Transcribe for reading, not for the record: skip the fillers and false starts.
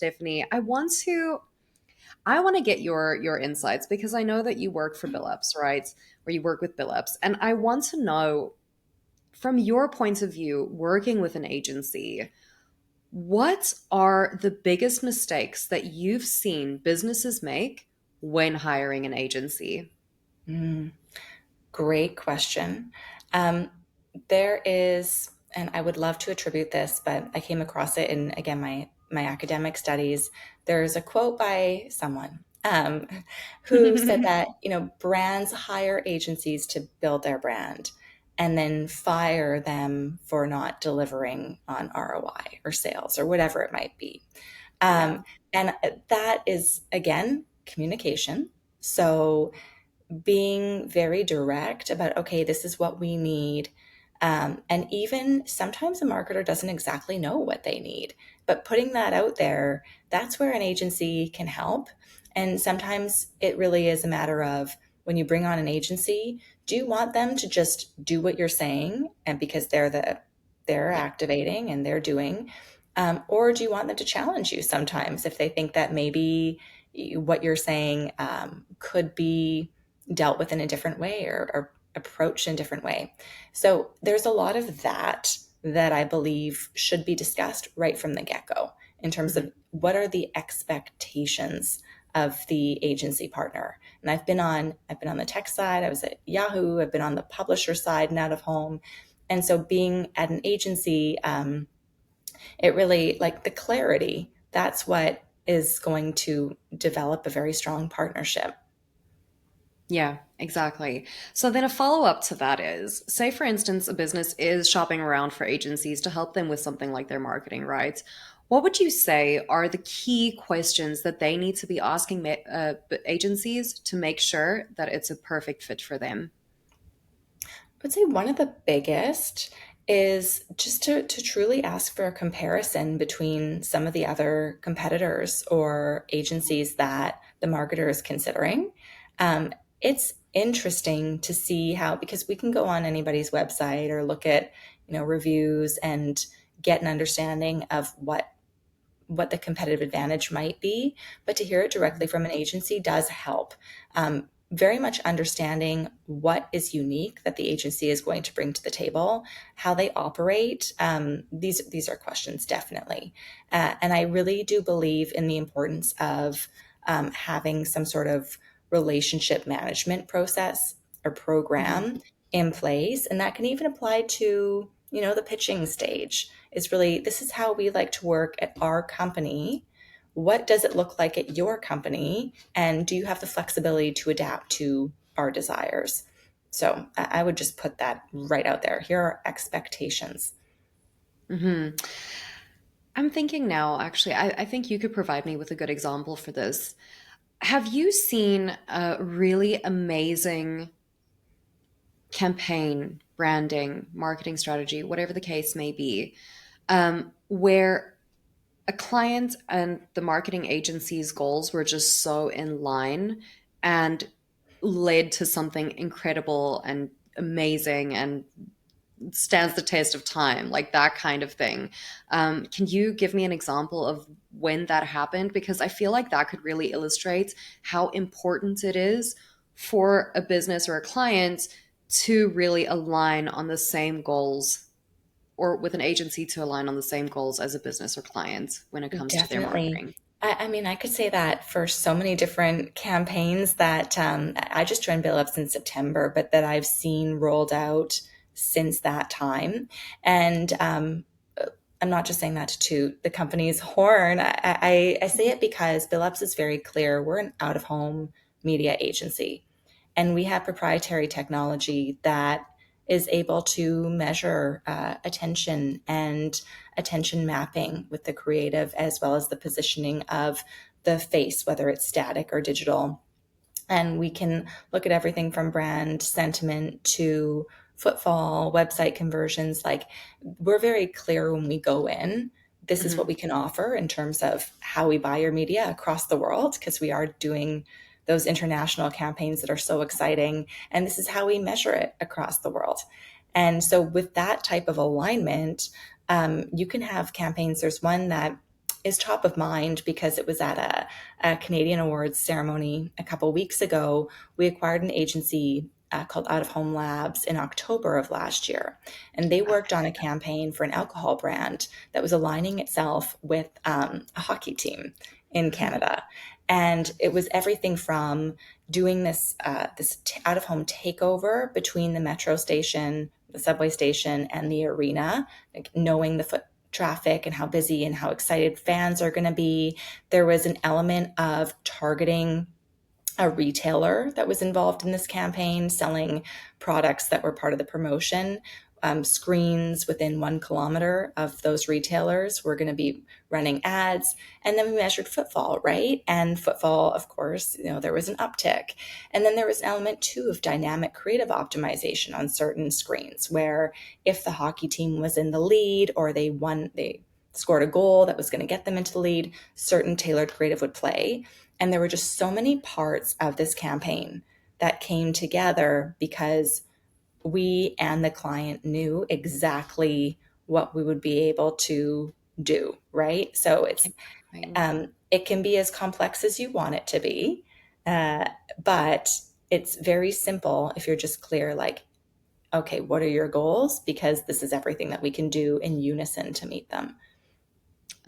Stephanie, I want to get your insights because I know that you work for Billups, right? Or you work with Billups, and I want to know from your point of view, working with an agency, what are the biggest mistakes that you've seen businesses make when hiring an agency? Mm, great question. Um, there is, and I would love to attribute this, but I came across it in, again, my academic studies. There's a quote by someone who said that, brands hire agencies to build their brand and then fire them for not delivering on ROI or sales or whatever it might be. Yeah. Um, and that is, again, communication. So, being very direct about, okay, this is what we need. And even sometimes a marketer doesn't exactly know what they need, but putting that out there, that's where an agency can help. And sometimes it really is a matter of when you bring on an agency, do you want them to just do what you're saying and because they're activating and they're doing, or do you want them to challenge you sometimes if they think that maybe what you're saying could be dealt with in a different way or approached in a different way. So there's a lot of that I believe should be discussed right from the get-go in terms Mhm. of what are the expectations of the agency partner. And I've been on the tech side, I was at Yahoo, I've been on the publisher side and out of home. And so being at an agency, it really like the clarity, that's what is going to develop a very strong partnership. Yeah, exactly. So then a follow-up to that is, say for instance, a business is shopping around for agencies to help them with something like their marketing, right? What would you say are the key questions that they need to be asking agencies to make sure that it's a perfect fit for them? Would say one of the biggest is just to truly ask for a comparison between some of the other competitors or agencies that the marketer is considering. It's interesting to see how, because we can go on anybody's website or look at, reviews and get an understanding of what the competitive advantage might be, but to hear it directly from an agency does help. Very much understanding what is unique that the agency is going to bring to the table, how they operate. These are questions definitely, and I really do believe in the importance of having some sort of relationship management process or Hmm. program in place, and that can even apply to the pitching stage. Is really, this is how we like to work at our company. What does it look like at your company? And do you have the flexibility to adapt to our desires? So I would just put that right out there. Here are expectations. Hmm. I'm thinking now, actually, I think you could provide me with a good example for this. Have you seen a really amazing campaign, branding, marketing strategy, whatever the case may be, where a client and the marketing agency's goals were just so in line and led to something incredible and amazing and stands the test of time, like that kind of thing. Can you give me an example of when that happened? Because I feel like that could really illustrate how important it is for a business or a client to really align on the same goals, or with an agency to align on the same goals as a business or client when it comes to their Definitely. marketing. I mean, I could say that for so many different campaigns that I just joined Billups in September, but that I've seen rolled out since that time. And I'm not just saying that to toot the company's horn. I say it because Billups is very clear. We're an out of home media agency, and we have proprietary technology that is able to measure attention and attention mapping with the creative as well as the positioning of the face, whether it's static or digital. And we can look at everything from brand sentiment to footfall, website conversions. Like, we're very clear when we go in. This is what Mhm. we can offer in terms of how we buy your media across the world, because we are doing those international campaigns that are so exciting. And this is how we measure it across the world. And so, with that type of alignment, you can have campaigns. There's one that is top of mind because it was at a Canadian Awards ceremony a couple weeks ago. We acquired an agency called Out of Home Labs in October of last year. And they worked on a campaign for an alcohol brand that was aligning itself with a hockey team in Canada. And it was everything from doing this out of home takeover between the metro station, the subway station, and the arena, like knowing the foot traffic and how busy and how excited fans are going to be. There was an element of targeting a retailer that was involved in this campaign, selling products that were part of the promotion. Screens within 1 kilometer of those retailers were going to be running ads. And then we measured footfall, right? And footfall, of course, there was an uptick. And then there was an element too of dynamic creative optimization on certain screens, where if the hockey team was in the lead or they scored a goal that was going to get them into the lead, certain tailored creative would play. And there were just so many parts of this campaign that came together because we and the client knew exactly what we would be able to do, right? So Right. it can be as complex as you want it to be, uh, but it's very simple if you're just clear, like, okay, what are your goals? Because this is everything that we can do in unison to meet them.